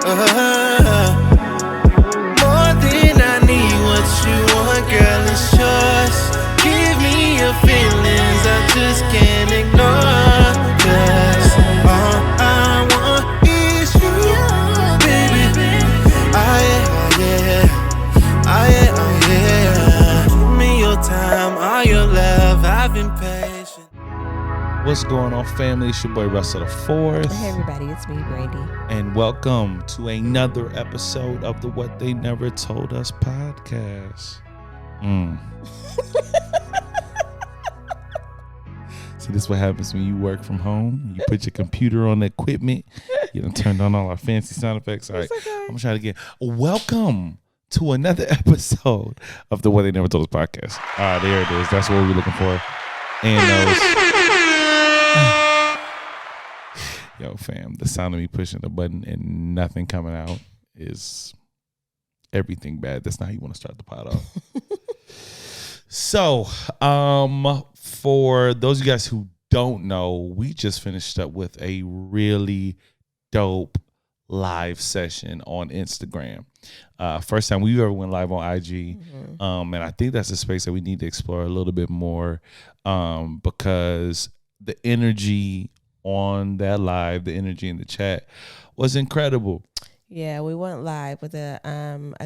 More than I need, what you want, girl, it's yours. Give me your feelings, I just can't ignore. 'Cause all I want is you, baby. Give me your time, all your love, I've been patient. What's going on, family? It's your boy Russell the Fourth. Hey everybody, it's me, Brandy. And welcome to another episode of the What They Never Told Us podcast. See, this is what happens when you work from home. You put your computer on the equipment. You done turned on all our fancy sound effects. All right, okay. I'm going to try it again. Welcome to another episode of the What They Never Told Us podcast. There it is. That's what we're looking for. And yo, fam, the sound of me pushing the button and nothing coming out is everything bad. That's not how you want to start the pod off. So, for those of you guys who don't know, we just finished up with a really dope live session on Instagram. First time we ever went live on IG. And I think that's a space that we need to explore a little bit more, because the energy on that live, the energy in the chat was incredible. Yeah, we went live with a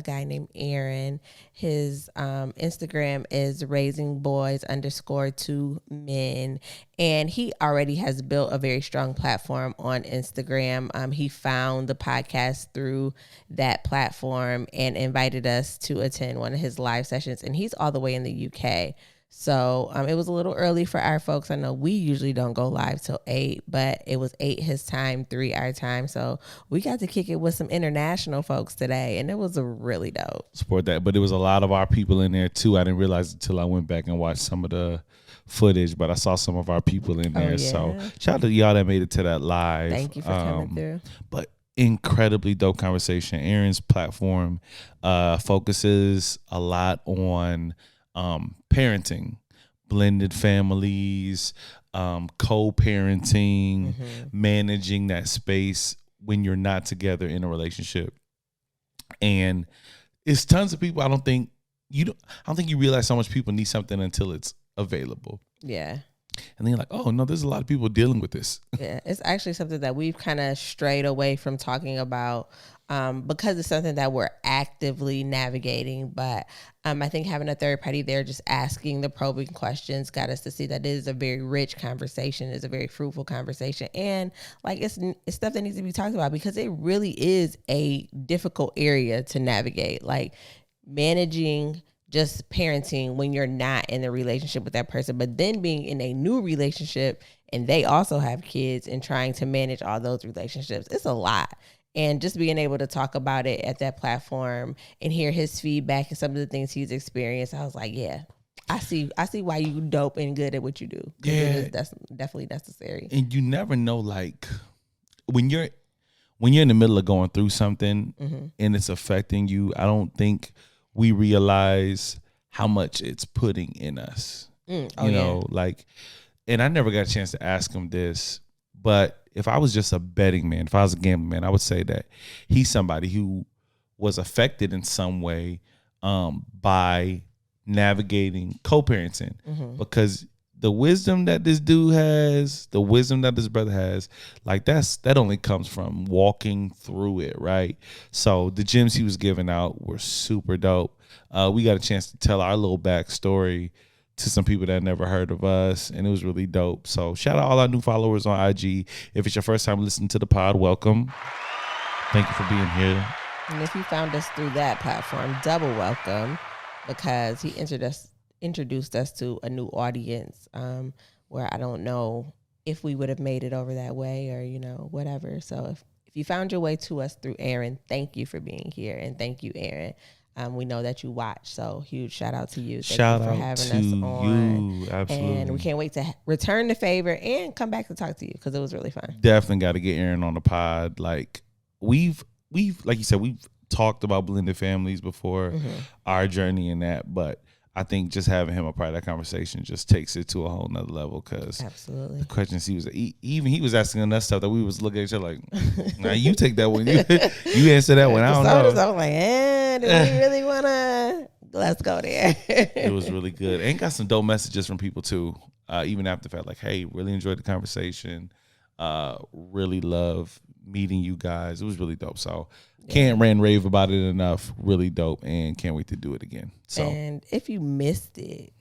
guy named Aaron. His Instagram is raisingboys_2men. And he already has built a very strong platform on Instagram. He found the podcast through that platform and invited us to attend one of his live sessions. And he's all the way in the UK. So it was a little early for our folks. I know we usually don't go live till 8, but it was 8 his time, 3 our time. So we got to kick it with some international folks today, and it was a really dope. Support that. But there was a lot of our people in there too. I didn't realize until I went back and watched some of the footage, but I saw some of our people in there. Yeah. So shout out to y'all that made it to that live. Thank you for coming through. But incredibly dope conversation. Aaron's platform focuses a lot on parenting, blended families, co-parenting, managing that space when you're not together in a relationship. And it's tons of people. I don't think you realize how much people need something until it's available. Yeah. And then you're like, oh no, there's a lot of people dealing with this. Yeah, it's actually something that we've kind of strayed away from talking about because it's something that we're actively navigating. But I think having a third party there just asking the probing questions got us to see that it is a very rich conversation, it's a very fruitful conversation. And like it's stuff that needs to be talked about because it really is a difficult area to navigate. Like managing just parenting when you're not in a relationship with that person, but then being in a new relationship and they also have kids and trying to manage all those relationships. It's a lot. And just being able to talk about it at that platform and hear his feedback and some of the things he's experienced, I was like, yeah, I see why you dope and good at what you do. Yeah. That's definitely necessary. And you never know, like when you're in the middle of going through something and it's affecting you, I don't think we realize how much it's putting in us. You know, like, and I never got a chance to ask him this, but if I was just a betting man, if I was a gambling man, I would say that he's somebody who was affected in some way by navigating co-parenting, because the wisdom that this dude has, the wisdom that this brother has, like that only comes from walking through it, right? So the gems he was giving out were super dope. We got a chance to tell our little backstory to some people that never heard of us, and it was really dope. So shout out all our new followers on IG. If it's your first time listening to the pod, welcome. Thank you for being here. And if you found us through that platform, double welcome, because he introduced us to a new audience where I don't know if we would have made it over that way or, whatever. So if you found your way to us through Aaron, thank you for being here. And thank you, Aaron. We know that you watch, so huge shout out to you. Thank you for having us on. You, absolutely. And we can't wait to return the favor and come back to talk to you because it was really fun. Definitely got to get Aaron on the pod. Like we've like you said, we've talked about blended families before, our journey in that, but I think just having him a part of that conversation just takes it to a whole nother level. Because Absolutely. the questions he was asking us stuff that we was looking at each other like, nah, you take that one. You answer that one. I don't know. So I'm like, do we really want to? Let's go there. It was really good. And got some dope messages from people too. Even after the fact, like, hey, really enjoyed the conversation. Really love meeting you guys. It was really dope. So can't rant and rave about it enough. Really dope, and can't wait to do it again. So, and if you missed it,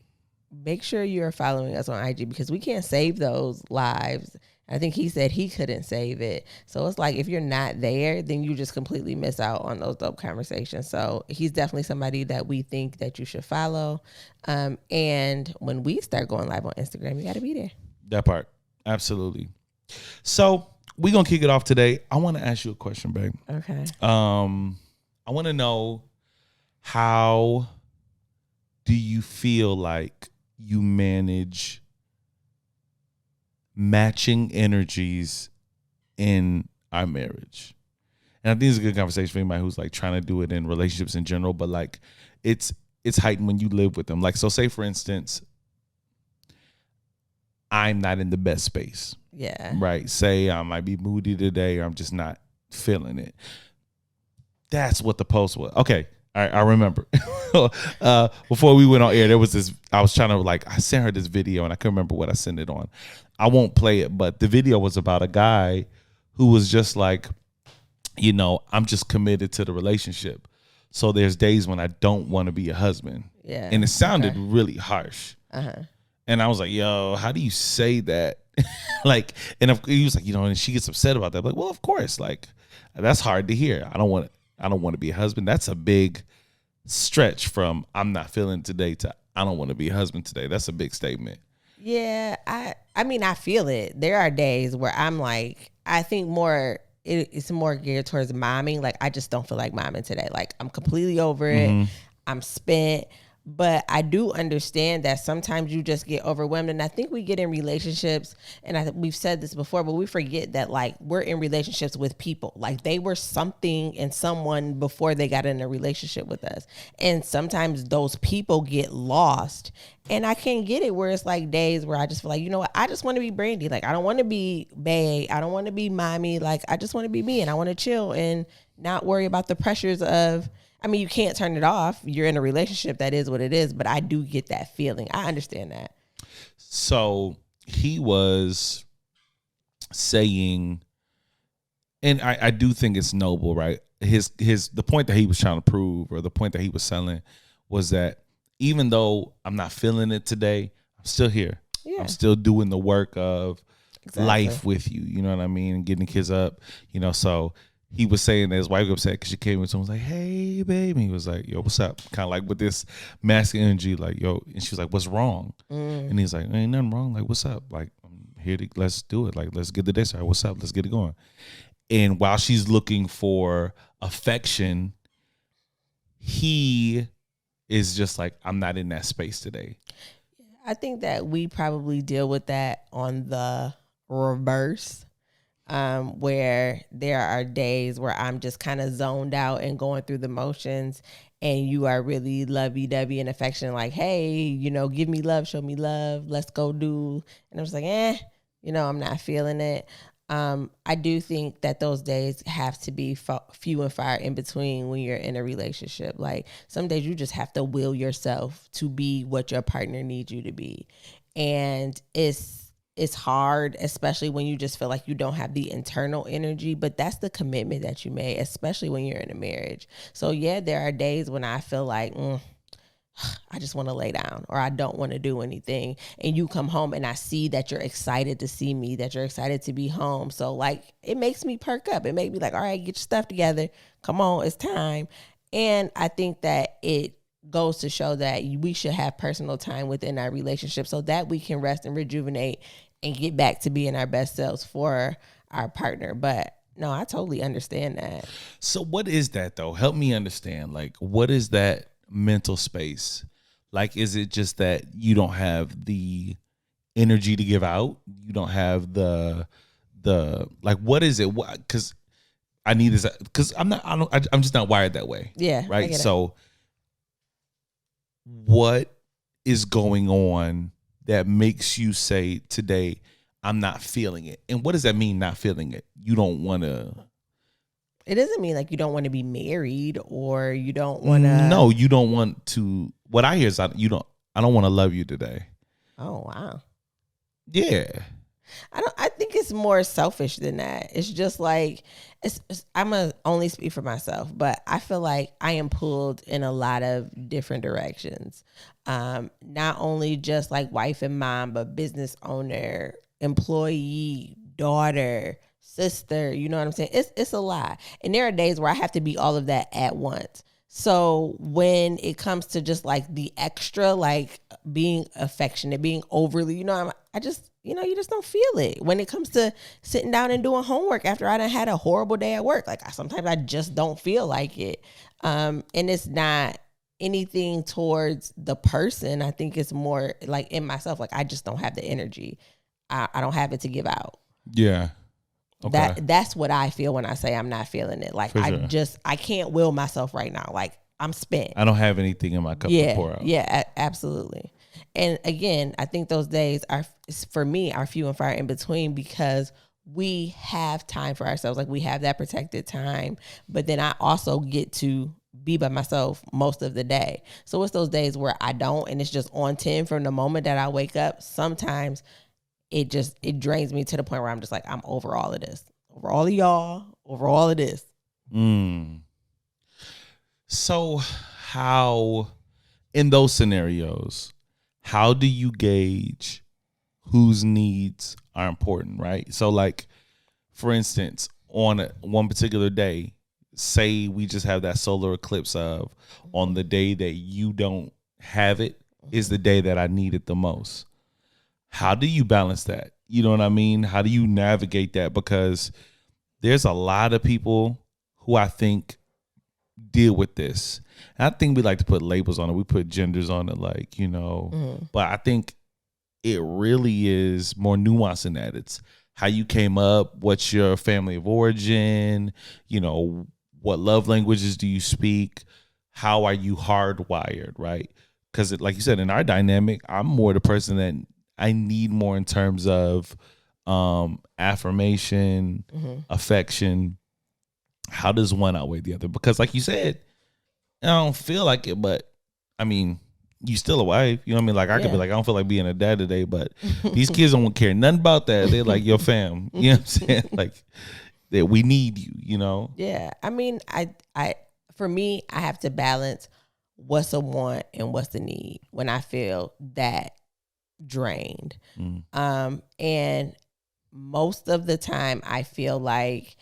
make sure you're following us on IG because we can't save those lives. I think he said he couldn't save it. So it's like if you're not there, then you just completely miss out on those dope conversations. So he's definitely somebody that we think that you should follow. And when we start going live on Instagram, you got to be there. That part. Absolutely. So we're going to kick it off today. I want to ask you a question, babe. Okay. I want to know, how do you feel like you manage matching energies in our marriage? And I think it's a good conversation for anybody who's like trying to do it in relationships in general, but like it's heightened when you live with them. Like, so say for instance, I'm not in the best space. Yeah. Right. Say I might be moody today, or I'm just not feeling it. That's what the post was. Okay. All right, I remember. Before we went on air, there was this, I was trying to I sent her this video and I couldn't remember what I sent it on. I won't play it, but the video was about a guy who was just like, I'm just committed to the relationship. So there's days when I don't want to be a husband. Yeah. And it sounded really harsh. Uh-huh. And I was like, yo, how do you say that? And he was like, and she gets upset about that. I'm like, well, of course, that's hard to hear. I don't want to be a husband. That's a big stretch from I'm not feeling today to I don't want to be a husband today. That's a big statement. Yeah, I mean, I feel it. There are days where I'm like, I think it's more geared towards momming. Like, I just don't feel like momming today. Like, I'm completely over it. Mm-hmm. I'm spent. But I do understand that sometimes you just get overwhelmed. And I think we get in relationships, and we've said this before, but we forget that we're in relationships with people. Like, they were something and someone before they got in a relationship with us. And sometimes those people get lost. And I can't get it where it's like days where I just feel like, you know what, I just want to be Brandy. Like, I don't want to be bae. I don't want to be mommy. Like, I just want to be me, and I want to chill and not worry about the pressures of, I mean, you can't turn it off. You're in a relationship. That is what it is. But I do get that feeling. I understand that. So he was saying, and I do think it's noble, right? The point that he was trying to prove, or the point that he was selling, was that even though I'm not feeling it today, I'm still here. Yeah. I'm still doing the work of life with you. You know what I mean? And getting the kids up, so he was saying that his wife got upset because she came in and was like, hey, baby. He was like, yo, what's up? Kind of like with this masculine energy, like, yo. And she was like, what's wrong? And he's like, ain't nothing wrong. Like, what's up? Like, I'm here to, let's do it. Like, let's get the day started. What's up? Let's get it going. And while she's looking for affection, he is just like, I'm not in that space today. I think that we probably deal with that on the reverse. Where there are days where I'm just kind of zoned out and going through the motions, and you are really lovey-dovey and affectionate, like, hey, give me love, show me love, let's go do. And I'm just like, I'm not feeling it. I do think that those days have to be few and far in between when you're in a relationship. Like, some days you just have to will yourself to be what your partner needs you to be. And it's hard, especially when you just feel like you don't have the internal energy, but that's the commitment that you made, especially when you're in a marriage. So yeah, there are days when I feel like, I just want to lay down, or I don't want to do anything. And you come home and I see that you're excited to see me, that you're excited to be home. So it makes me perk up. It makes me like, all right, get your stuff together. Come on, it's time. And I think that it goes to show that we should have personal time within our relationship so that we can rest and rejuvenate and get back to being our best selves for our partner. But no, I totally understand that. So what is that though? Help me understand. Like, what is that mental space? Like, is it just that you don't have the energy to give out? You don't have the like, what is it? Because I need this, because I'm just not wired that way. Yeah. Right. So what is going on that makes you say today, I'm not feeling it? And what does that mean, not feeling it? You don't want to. It doesn't mean like you don't want to be married or you don't want to. No, you don't want to. What I hear is I don't want to love you today. Oh, wow. Yeah. I think it's more selfish than that. It's just like I'm gonna only speak for myself, but I feel like I am pulled in a lot of different directions. Not only just like wife and mom, but business owner, employee, daughter, sister. You know what I'm saying? It's a lot, and there are days where I have to be all of that at once. So when it comes to just like the extra, like being affectionate, being overly, I just, you just don't feel it. When it comes to sitting down and doing homework after I done had a horrible day at work, like sometimes I just don't feel like it. And it's not anything towards the person. I think it's more like in myself, like I just don't have the energy. I don't have it to give out. Yeah. Okay. That's what I feel when I say I'm not feeling it. Like I can't will myself right now. Like I'm spent. I don't have anything in my cup to pour out. Yeah, absolutely. And again, I think those days for me are few and far in between because we have time for ourselves. Like we have that protected time, but then I also get to be by myself most of the day. So it's those days where I don't, and it's just on 10 from the moment that I wake up. Sometimes it drains me to the point where I'm just like, I'm over all of this, over all of y'all, over all of this. So how, in those scenarios, how do you gauge whose needs are important, right? So like, for instance, on one particular day, say we just have that solar eclipse of on the day that you don't have it is the day that I need it the most. How do you balance that? You know what I mean? How do you navigate that? Because there's a lot of people who I think deal with this. And I think we like to put labels on it. We put genders on it, like, but I think it really is more nuanced than that. It's how you came up, what's your family of origin, what love languages do you speak? How are you hardwired, right? Because like you said, in our dynamic, I'm more the person that I need more in terms of affirmation, affection. How does one outweigh the other? Because like you said, I don't feel like it, but I mean, you still a wife. You know what I mean? Like I could be like, I don't feel like being a dad today, but these kids don't care nothing about that. They're like your fam. You know what I'm saying? Like that we need you, Yeah. I mean, for me, I have to balance what's a want and what's the need when I feel that drained. And most of the time I feel like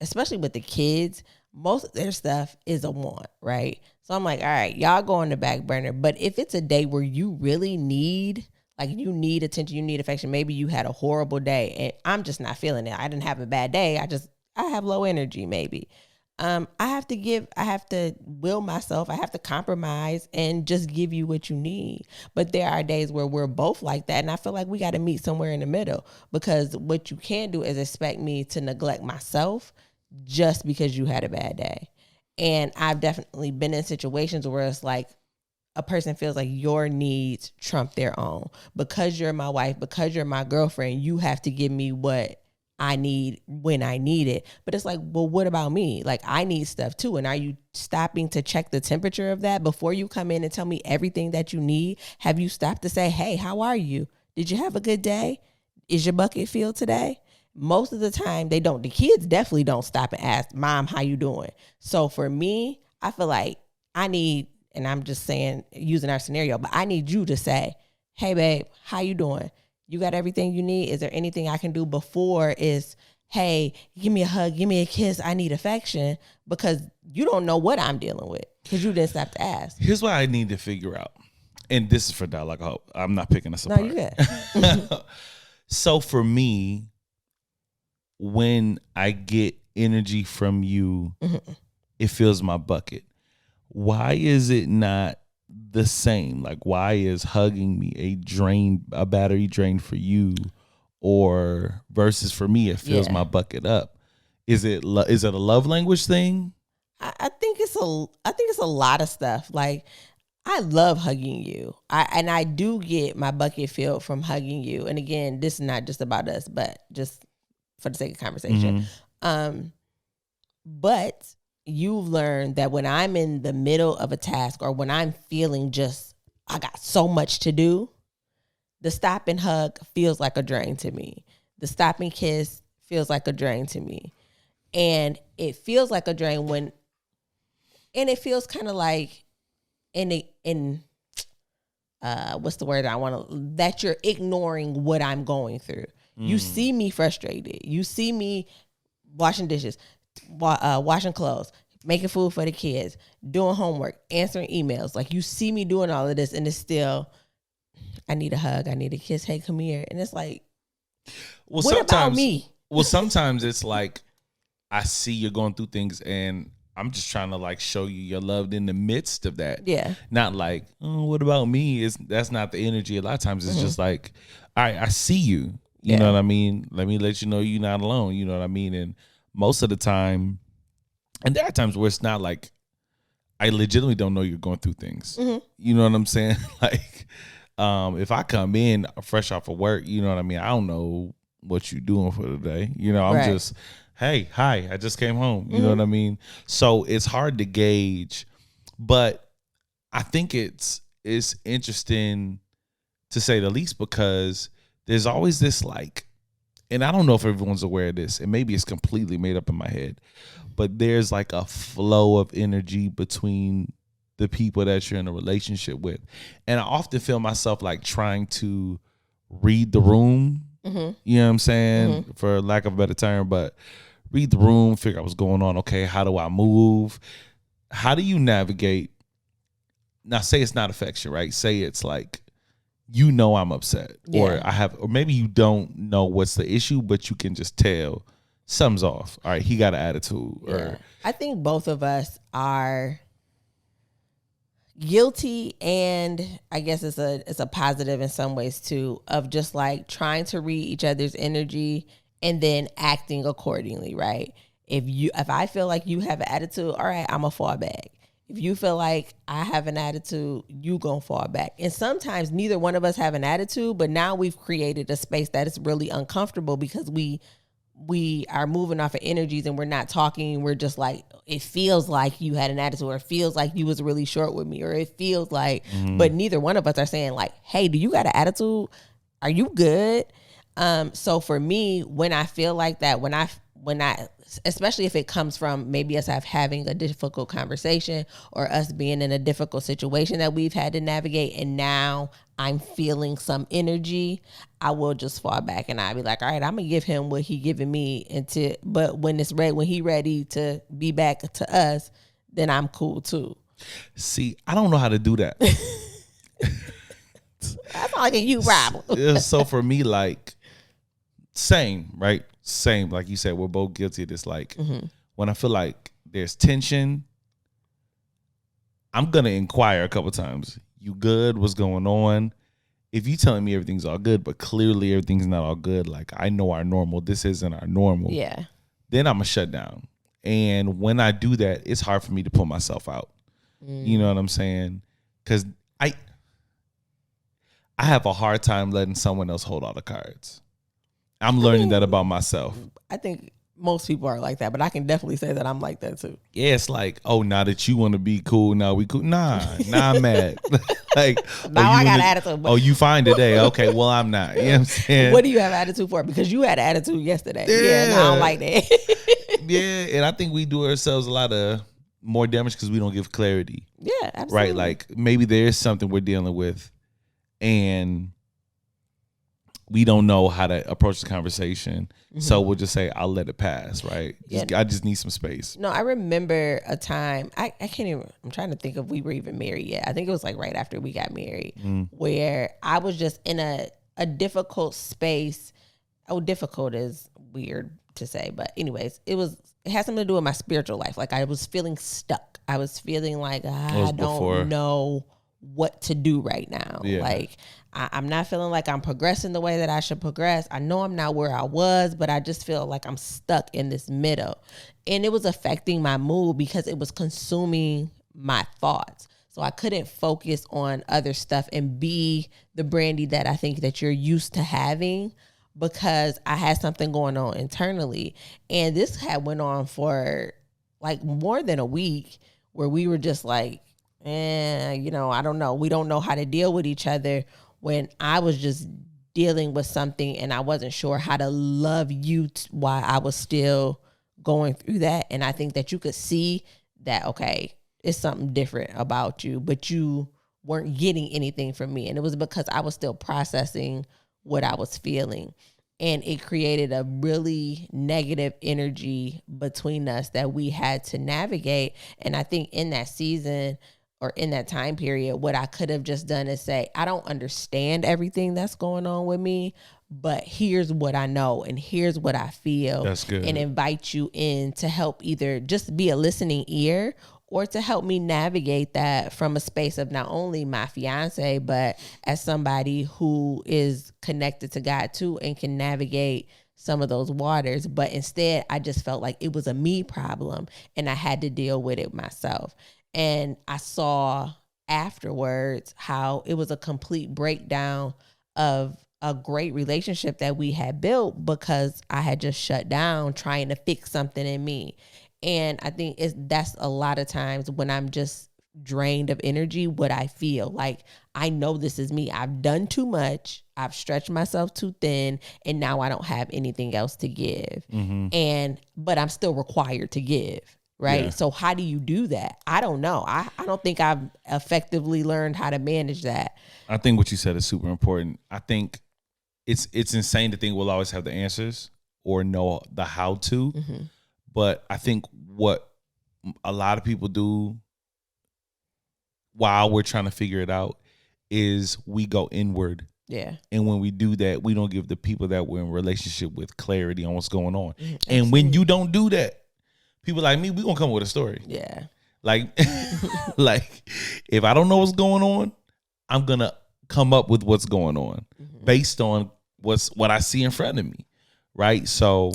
especially with the kids, most of their stuff is a want, right? So I'm like, all right, y'all go on the back burner. But if it's a day where you really need, like you need attention, you need affection, maybe you had a horrible day and I'm just not feeling it. I didn't have a bad day. I have low energy maybe. I have to will myself, I have to compromise and just give you what you need. But there are days where we're both like that. And I feel like we got to meet somewhere in the middle, because what you can't do is expect me to neglect myself just because you had a bad day. And I've definitely been in situations where it's like a person feels like your needs trump their own. Because you're my wife, because you're my girlfriend, you have to give me what I need when I need it. But it's like, well, what about me? Like I need stuff too. And are you stopping to check the temperature of that before you come in and tell me everything that you need? Have you stopped to say, hey, how are you? Did you have a good day? Is your bucket filled today? Most of the time they don't. The kids definitely don't stop and ask, Mom, how you doing? So for me, I feel like I need, and I'm just saying, using our scenario, but I need you to say, hey babe, how you doing? You got everything you need? Is there anything I can do before is, hey, give me a hug, give me a kiss, I need affection? Because you don't know what I'm dealing with because you didn't stop to ask. Here's what I need to figure out. And this is for dialogue. I hope I'm not picking us apart. No, you good. So for me, when I get energy from you, it fills my bucket. Why is it not the same? Like, why is hugging me a battery drain for you, or versus for me it fills my bucket up? Is it a love language thing? I think it's a lot of stuff. Like I love hugging you. I do get my bucket filled from hugging you. And again, this is not just about us, but just for the sake of conversation. But you've learned that when I'm in the middle of a task or when I'm feeling just, I got so much to do, the stop and hug feels like a drain to me. The stop and kiss feels like a drain to me. And it feels like a drain and it feels kind of like what's the word that you're ignoring what I'm going through. You see me frustrated. You see me washing dishes, washing clothes, making food for the kids, doing homework, answering emails. Like, you see me doing all of this, and it's still, I need a hug, I need a kiss. Hey, come here. And it's like, well, what about me? Well, sometimes it's like, I see you're going through things, and I'm just trying to like show you your love in the midst of that. Yeah. Not like, oh, what about me? That's not the energy. A lot of times it's just like, all right, I see you. You know what I mean? Let me let you know you're not alone. You know what I mean? And most of the time, and there are times where it's not like, I legitimately don't know you're going through things. You know what I'm saying? Like, if I come in fresh off of work, you know what I mean? I don't know what you're doing for the day. You know, I'm just, hey, hi, I just came home. You know what I mean? So it's hard to gauge, but I think it's interesting to say the least, because there's always this like, and I don't know if everyone's aware of this, and maybe it's completely made up in my head, but there's like a flow of energy between the people that you're in a relationship with. And I often feel myself like trying to read the room, you know what I'm saying, for lack of a better term, but read the room, figure out what's going on. Okay, how do I move? How do you navigate? Now, say it's not affection, right? Say it's like, you know, I'm upset, or or maybe you don't know what's the issue, but you can just tell something's off. All right, he got an attitude. Or I think both of us are guilty, and I guess it's a positive in some ways too, of just like trying to read each other's energy and then acting accordingly, right? If I feel like you have an attitude, all right, I'm gonna fall back. If you feel like I have an attitude, you gonna fall back. And sometimes neither one of us have an attitude, but now we've created a space that is really uncomfortable because we are moving off of energies and we're not talking. We're just like, it feels like you had an attitude, or it feels like you was really short with me, or it feels like, but neither one of us are saying like, hey, do you got an attitude? Are you good? So for me, when I feel like that, when I, especially if it comes from maybe us having a difficult conversation or us being in a difficult situation that we've had to navigate, and now I'm feeling some energy, I will just fall back and I'll be like, all right, I'm gonna give him what he giving me, but when he ready to be back to us, then I'm cool too. See, I don't know how to do that. That's like a you problem. So for me, like, same, right? Same, like you said, we're both guilty of this. Like, when I feel like there's tension, I'm gonna inquire a couple times. You good? What's going on? If you telling me everything's all good, but clearly everything's not all good, like, I know our normal, this isn't our normal. Yeah. Then I'm gonna shut down. And when I do that, it's hard for me to pull myself out. You know what I'm saying? Because I have a hard time letting someone else hold all the cards. I'm learning that about myself. I think most people are like that, but I can definitely say that I'm like that too. Yeah, it's like, oh, now that you want to be cool, now we cool. Nah, I'm mad. Like, now I got attitude. Oh, you fine today? Okay, well, I'm not. You know what I'm saying? What do you have attitude for? Because you had attitude yesterday. Yeah, I don't like that. Yeah, and I think we do ourselves a lot of more damage because we don't give clarity. Yeah, absolutely. Right, like maybe there is something we're dealing with, and we don't know how to approach the conversation. So we'll just say, I'll let it pass, right? I just need some space. No, I remember a time, I can't even, I'm trying to think if we were even married yet. I think it was like right after we got married, where I was just in a difficult space. Oh, difficult is weird to say, but anyways, it had something to do with my spiritual life. Like, I was feeling stuck. I was feeling like, I don't know what to do right now. Yeah. Like, I'm not feeling like I'm progressing the way that I should progress. I know I'm not where I was, but I just feel like I'm stuck in this middle. And it was affecting my mood because it was consuming my thoughts. So I couldn't focus on other stuff and be the Brandy that I think that you're used to having, because I had something going on internally. And this had went on for like more than a week, where we were just like, I don't know. We don't know how to deal with each other, when I was just dealing with something and I wasn't sure how to love you while I was still going through that. And I think that you could see that, okay, it's something different about you, but you weren't getting anything from me. And it was because I was still processing what I was feeling. And it created a really negative energy between us that we had to navigate. And I think in that season, or in that time period, what I could have just done is say, I don't understand everything that's going on with me, but here's what I know and here's what I feel. That's good. And invite you in to help either just be a listening ear, or to help me navigate that from a space of not only my fiance, but as somebody who is connected to God too and can navigate some of those waters. But instead, I just felt like it was a me problem and I had to deal with it myself. And I saw afterwards how it was a complete breakdown of a great relationship that we had built, because I had just shut down trying to fix something in me. And I think that's a lot of times when I'm just drained of energy, what I feel like. I know this is me. I've done too much. I've stretched myself too thin, and now I don't have anything else to give. But I'm still required to give. Right. Yeah. So how do you do that? I don't know. I don't think I've effectively learned how to manage that. I think what you said is super important. I think it's insane to think we'll always have the answers or know the how to. But I think what a lot of people do while we're trying to figure it out is we go inward. Yeah. And when we do that, we don't give the people that we're in relationship with clarity on what's going on. And when you don't do that, people like me, we gonna come up with a story. Yeah. Like, like if I don't know what's going on, I'm gonna come up with what's going on based on what I see in front of me, right? So,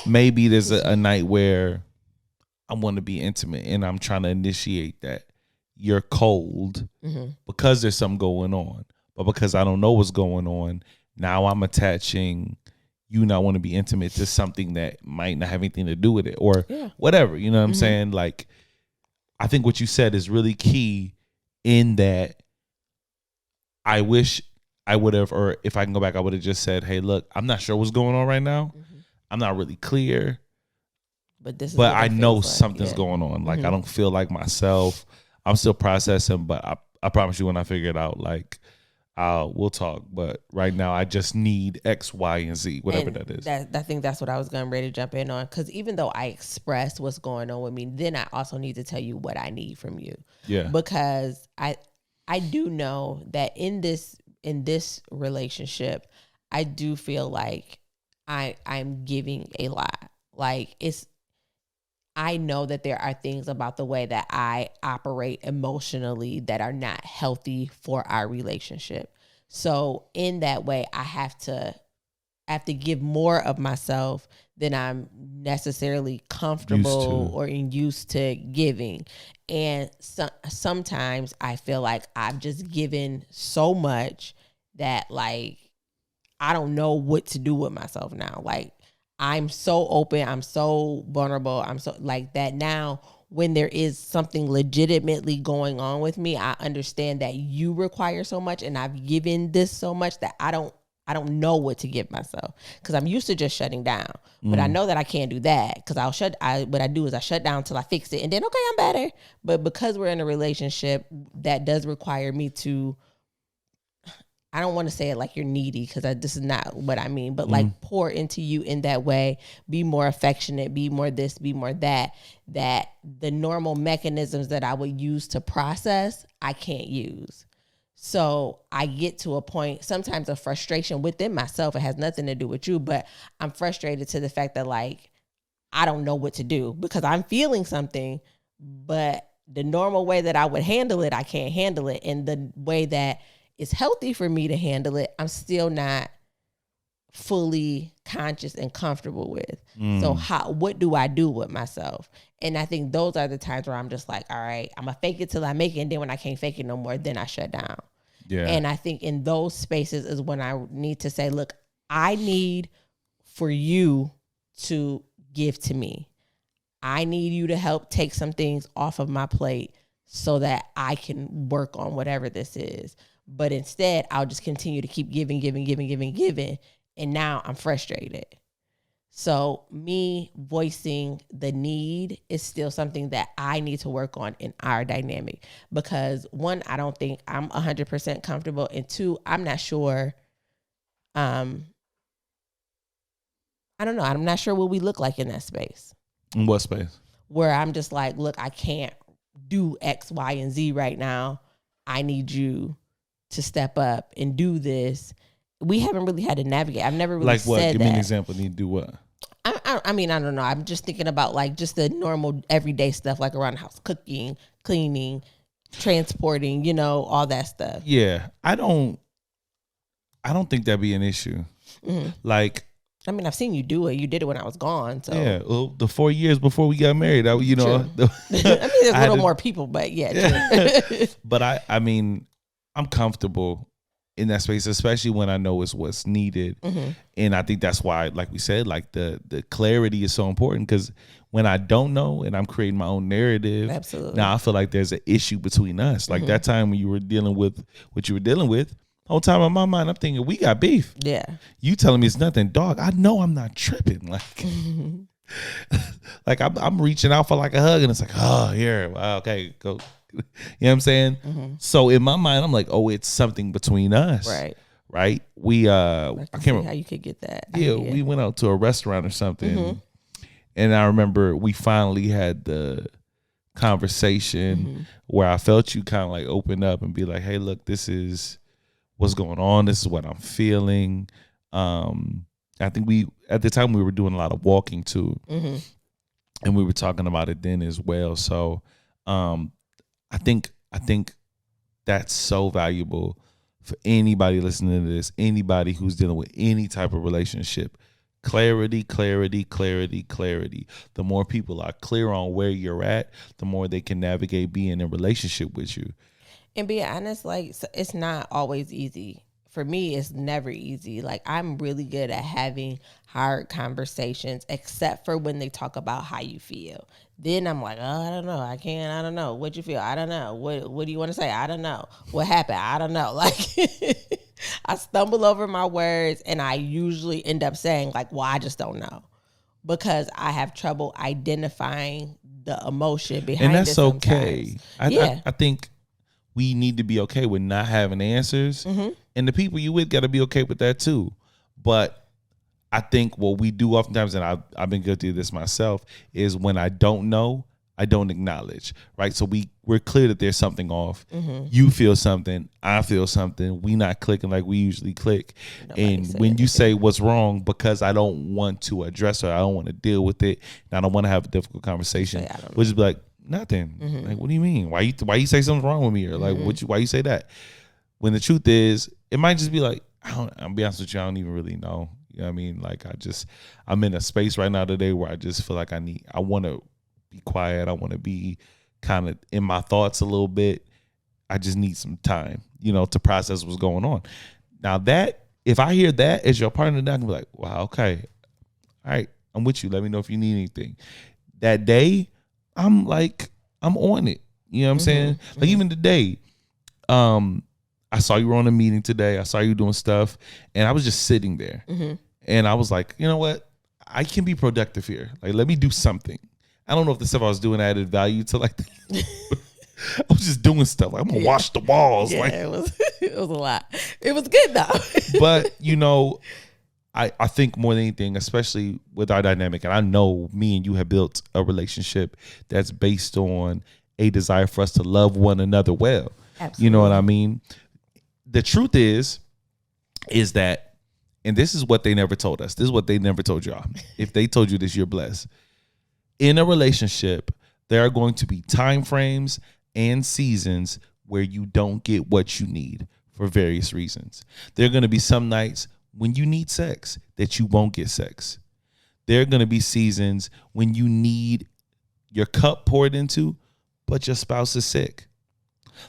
maybe there's a night where I want to be intimate and I'm trying to initiate that. You're cold because there's something going on, but because I don't know what's going on, now I'm attaching you not want to be intimate to something that might not have anything to do with it, or whatever. You know what I'm saying? Like, I think what you said is really key, in that I wish I would have, or if I can go back, I would have just said, hey, look, I'm not sure what's going on right now. I'm not really clear, but I know something's going on. Like, I don't feel like myself. I'm still processing, but I promise you, when I figure it out, like, we'll talk. But right now, I just need X, Y, and Z, whatever that is. I think that's what I was getting ready to jump in on. Because even though I express what's going on with me, then I also need to tell you what I need from you. Yeah. Because I do know that in this relationship, I do feel like I'm giving a lot. Like, I know that there are things about the way that I operate emotionally that are not healthy for our relationship. So in that way, I have to give more of myself than I'm necessarily comfortable or used to giving. And sometimes I feel like I've just given so much that, like, I don't know what to do with myself now. Like, I'm so open. I'm so vulnerable. I'm so like that now. When there is something legitimately going on with me, I understand that you require so much, and I've given this so much that I don't know what to give myself, because I'm used to just shutting down. But I know that I can't do that, because what I do is I shut down till I fix it, and then, okay, I'm better. But because we're in a relationship, that does require me to, I don't want to say it like you're needy, because this is not what I mean, but like pour into you in that way, be more affectionate, be more this, be more that the normal mechanisms that I would use to process, I can't use. So I get to a point, sometimes of frustration within myself. It has nothing to do with you, but I'm frustrated to the fact that, like, I don't know what to do, because I'm feeling something, but the normal way that I would handle it, I can't handle it. And the way that it's healthy for me to handle it, I'm still not fully conscious and comfortable with. So what do I do with myself? And I think those are the times where I'm just like, all right, I'm gonna fake it till I make it, and then when I can't fake it no more, then I shut down. Yeah. And I think in those spaces is when I need to say, look, I need for you to give to me. I need you to help take some things off of my plate so that I can work on whatever this is. But instead, I'll just continue to keep giving. And now I'm frustrated. So me voicing the need is still something that I need to work on in our dynamic. Because one, I don't think I'm 100% comfortable. And two, I'm not sure. I don't know. I'm not sure what we look like in that space. In what space? Where I'm just like, look, I can't do X, Y, and Z right now. I need you to step up and do this. We haven't really had to navigate. I've never really like what? said Give that. me an example. Need to do what? I mean, I don't know. I'm just thinking about like just the normal everyday stuff, like around the house, cooking, cleaning, transporting, you know, all that stuff. Yeah, I don't think that'd be an issue. Mm-hmm. Like, I mean, I've seen you do it. You did it when I was gone. So yeah, well, the 4 years before we got married, I mean, there's a little more people, but yeah. True. But I mean, I'm comfortable in that space, especially when I know it's what's needed. Mm-hmm. And I think that's why, like we said, like the clarity is so important, because when I don't know and I'm creating my own narrative, Absolutely. Now I feel like there's an issue between us. Like that time when you were dealing with what you were dealing with, the whole time in my mind, I'm thinking, we got beef. Yeah. You telling me it's nothing, dog. I know I'm not tripping. Like, like I'm reaching out for like a hug, and it's like, oh, here, okay, go. You know what I'm saying? Mm-hmm. So in my mind, I'm like, oh, it's something between us. Right. We I can't remember how you could get that. Yeah, idea. we went out to a restaurant or something, and I remember we finally had the conversation where I felt you kind of like open up and be like, hey, look, this is what's going on. This is what I'm feeling. I think at the time we were doing a lot of walking too, and we were talking about it then as well. So I think that's so valuable for anybody listening to this, anybody who's dealing with any type of relationship. Clarity. The more people are clear on where you're at, the more they can navigate being in a relationship with you. And be honest, like, it's not always easy. For me, it's never easy. Like, I'm really good at having hard conversations, except for when they talk about how you feel. Then I'm like, oh, I don't know. I don't know. What you feel? I don't know. What do you want to say? I don't know. What happened? I don't know. Like, I stumble over my words, and I usually end up saying like, well, I just don't know, because I have trouble identifying the emotion behind it. And that's okay. I think we need to be okay with not having answers. And the people you with got to be okay with that too. But I think what we do oftentimes, and I've been guilty of this myself, is when I don't know, I don't acknowledge, right? So we're clear that there's something off. You feel something, I feel something. We not clicking like we usually click. And when you say what's wrong, because I don't want to address it, I don't want to deal with it, and I don't want to have a difficult conversation, we'll just be like, nothing. Like, what do you mean? Why you say something's wrong with me? Or like, why you say that? When the truth is, it might just be like, I'll be honest with you, I don't even really know. You know what I mean? Like, I'm in a space right now today where I just feel like I want to be quiet. I want to be kind of in my thoughts a little bit. I just need some time, to process what's going on. Now if I hear that as your partner, then I can be like, wow, okay. All right, I'm with you. Let me know if you need anything. That day, I'm on it. You know what I'm saying? Like, even today, I saw you were on a meeting today. I saw you doing stuff, and I was just sitting there. And I was like, you know what? I can be productive here. Like, let me do something. I don't know if the stuff I was doing added value to like. I was just doing stuff. Like, I'm gonna wash the walls. Yeah, like, it was a lot. It was good though. But I think more than anything, especially with our dynamic, and I know me and you have built a relationship that's based on a desire for us to love one another well. Absolutely. You know what I mean? The truth is that, and this is what they never told us. This is what they never told y'all. If they told you this, you're blessed. In a relationship, there are going to be time frames and seasons where you don't get what you need for various reasons. There are going to be some nights when you need sex that you won't get sex. There are going to be seasons when you need your cup poured into, but your spouse is sick.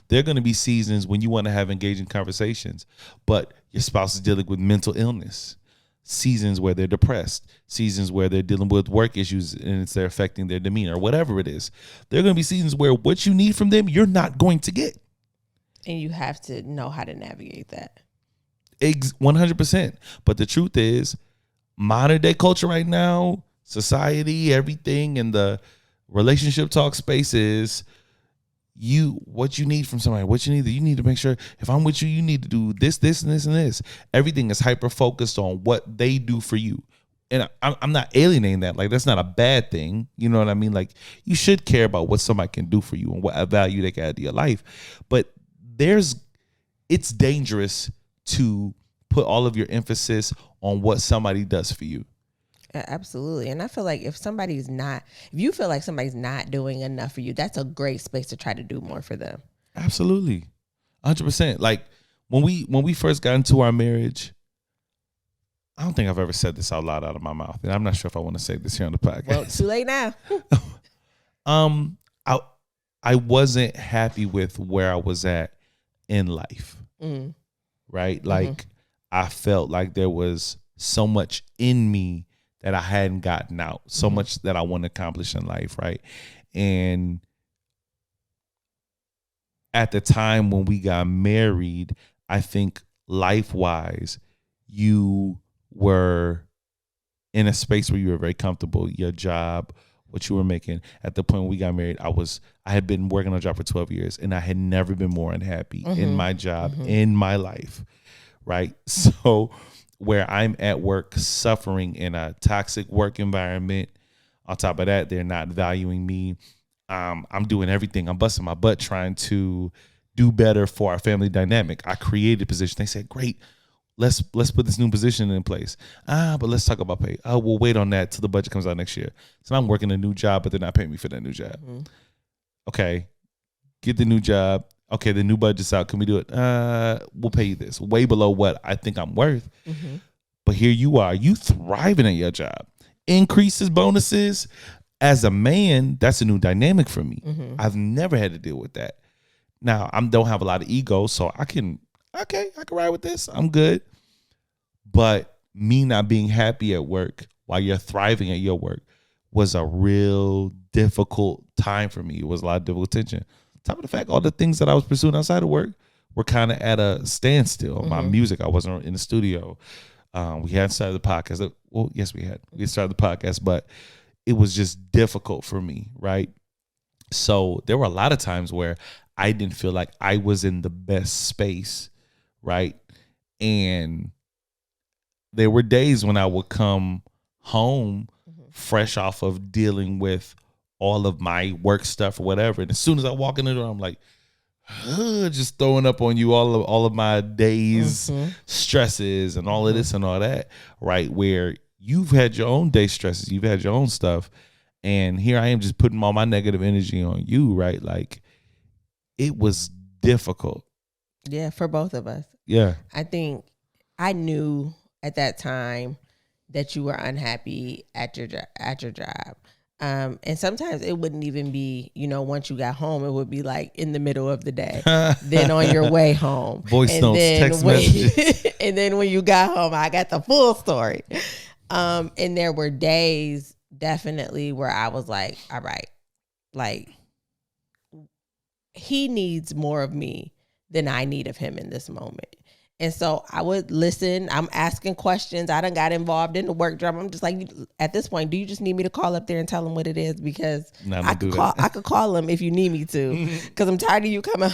There are going to be seasons when you want to have engaging conversations, but your spouse is dealing with mental illness. Seasons where they're depressed, seasons where they're dealing with work issues and they're affecting their demeanor, whatever it is. There are going to be seasons where what you need from them, you're not going to get. And you have to know how to navigate that. 100%. But the truth is, modern day culture right now, society, everything in the relationship talk space is what you need from somebody, you need to make sure if I'm with you, you need to do this, this, and this, and this. Everything is hyper focused on what they do for you. And I'm not alienating that. Like, that's not a bad thing. You know what I mean? Like, you should care about what somebody can do for you and what value they can add to your life. But it's dangerous to put all of your emphasis on what somebody does for you. Absolutely. And I feel like if you feel like somebody's not doing enough for you, that's a great space to try to do more for them. Absolutely. 100%. Like when we first got into our marriage, I don't think I've ever said this out loud out of my mouth. And I'm not sure if I want to say this here on the podcast. Well, too late now. I wasn't happy with where I was at in life. Right? Like I felt like there was so much in me that I hadn't gotten out, so much that I want to accomplish in life, right? And at the time when we got married, I think life-wise, you were in a space where you were very comfortable, your job, what you were making. At the point when we got married, I had been working on a job for 12 years, and I had never been more unhappy in my job, in my life, right? So where I'm at work suffering in a toxic work environment. On top of that, they're not valuing me. I'm doing everything. I'm busting my butt trying to do better for our family dynamic. I created a position. They said, great, let's put this new position in place. But let's talk about pay. We'll wait on that till the budget comes out next year. So I'm working a new job, but they're not paying me for that new job. Okay, get the new job. Okay, the new budget's out. Can we do it? We'll pay you this. Way below what I think I'm worth. But here you are. You thriving at your job. Increases, bonuses. As a man, that's a new dynamic for me. I've never had to deal with that. Now, I don't have a lot of ego, so I can ride with this. I'm good. But me not being happy at work while you're thriving at your work was a real difficult time for me. It was a lot of difficult tension. Top of the fact, all the things that I was pursuing outside of work were kind of at a standstill. My music, I wasn't in the studio. We hadn't started the podcast. Well, yes, we had. We started the podcast, but it was just difficult for me, right? So there were a lot of times where I didn't feel like I was in the best space, right? And there were days when I would come home fresh off of dealing with all of my work stuff or whatever. And as soon as I walk in the door, I'm like, just throwing up on you all of my days, stresses and all of this and all that, right? Where you've had your own day stresses, you've had your own stuff. And here I am just putting all my negative energy on you, right? Like, it was difficult. Yeah, for both of us. Yeah. I think I knew at that time that you were unhappy at your job. And sometimes it wouldn't even be, once you got home, it would be like in the middle of the day, then on your way home. Voice notes, text messages. And then when you got home, I got the full story. And there were days definitely where I was like, all right, like he needs more of me than I need of him in this moment. And so I would listen. I'm asking questions. I done got involved in the work drama. I'm just like, at this point, do you just need me to call up there and tell him what it is? Because I could call him if you need me to. Because I'm tired of you coming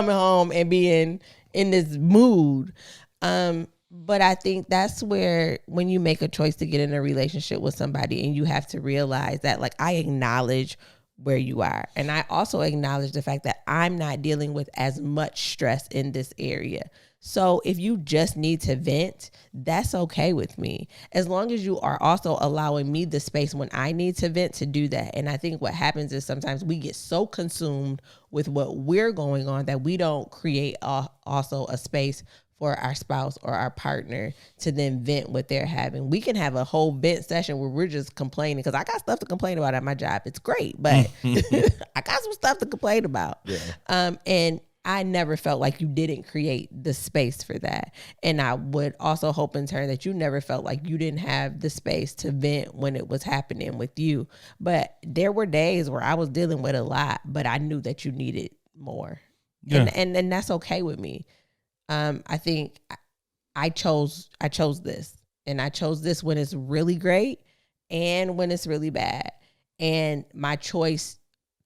home and being in this mood. But I think that's where when you make a choice to get in a relationship with somebody and you have to realize that, like, I acknowledge where you are. And I also acknowledge the fact that I'm not dealing with as much stress in this area. So if you just need to vent, that's okay with me. As long as you are also allowing me the space when I need to vent to do that. And I think what happens is sometimes we get so consumed with what we're going on that we don't create also a space for our spouse or our partner to then vent what they're having. We can have a whole vent session where we're just complaining, because I got stuff to complain about at my job. It's great, but I got some stuff to complain about. Yeah. And I never felt like you didn't create the space for that. And I would also hope in turn that you never felt like you didn't have the space to vent when it was happening with you. But there were days where I was dealing with a lot, but I knew that you needed more. Yeah. And that's okay with me. I think I chose this, and I chose this when it's really great and when it's really bad. And my choice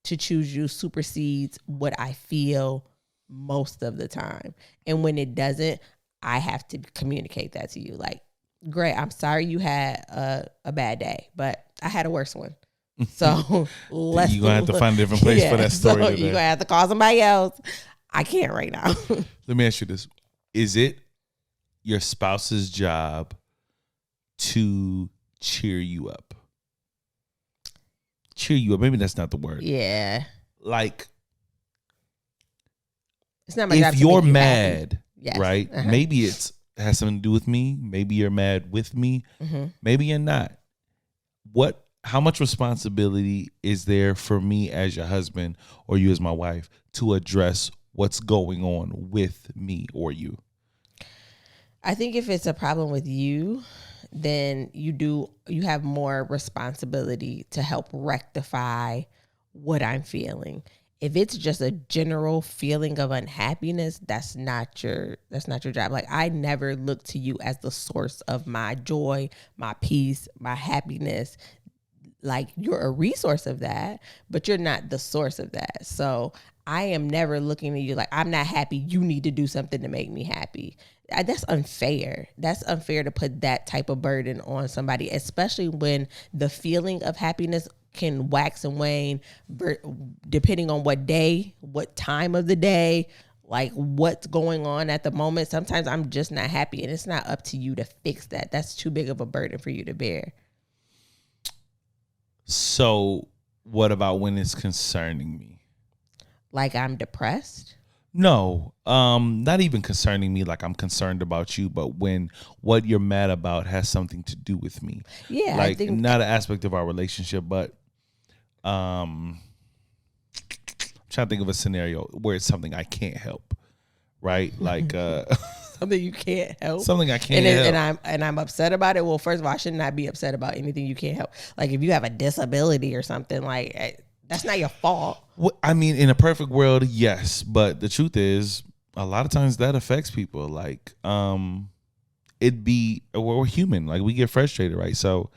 to choose you supersedes what I feel most of the time. And when it doesn't, I have to communicate that to you. Like, great, I'm sorry you had a bad day, but I had a worse one. So you're going to have to find a different place for that story. So you're going to have to call somebody else. I can't right now. Let me ask you this. Is it your spouse's job to cheer you up? Cheer you up. Maybe that's not the word. Yeah. Like, it's not my job. If you're mad, yes. right? Maybe it has something to do with me. Maybe you're mad with me. Mm-hmm. Maybe you're not. How much responsibility is there for me as your husband or you as my wife to address what's going on with me or you? I think if it's a problem with you, then you have more responsibility to help rectify what I'm feeling. If it's just a general feeling of unhappiness, that's not your job. Like, I never look to you as the source of my joy, my peace, my happiness. Like, you're a resource of that, but you're not the source of that. So I am never looking at you like, I'm not happy, you need to do something to make me happy. That's unfair. That's unfair to put that type of burden on somebody, especially when the feeling of happiness can wax and wane depending on what day, what time of the day, like what's going on at the moment. Sometimes I'm just not happy, and it's not up to you to fix that. That's too big of a burden for you to bear. So what about when it's concerning me? Like I'm depressed? No, not even concerning me. Like I'm concerned about you, but when what you're mad about has something to do with me. Yeah, like not an aspect of our relationship, but I'm trying to think of a scenario where it's something I can't help, right? Like something you can't help. Something I can't help. And I'm upset about it. Well, first of all, I should not be upset about anything you can't help. Like if you have a disability or something, like that's not your fault. Well, I mean, in a perfect world, yes, but the truth is, a lot of times that affects people. Like, we're human. Like we get frustrated, right? So,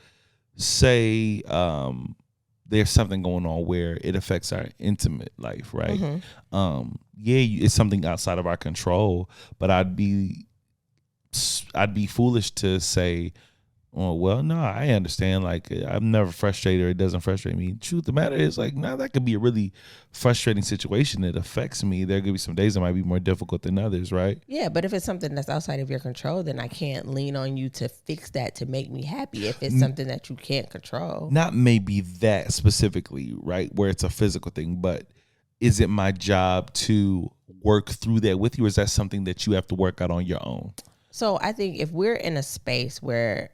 say there's something going on where it affects our intimate life, right? Mm-hmm. It's something outside of our control, but I'd be foolish to say, oh, well, no, I understand. Like, I'm never frustrated, or it doesn't frustrate me. Truth of the matter is, like, now that could be a really frustrating situation that affects me. There could be some days that might be more difficult than others, right? Yeah, but if it's something that's outside of your control, then I can't lean on you to fix that to make me happy. If it's something that you can't control. Not maybe that specifically, right, where it's a physical thing, but is it my job to work through that with you, or is that something that you have to work out on your own? So I think if we're in a space where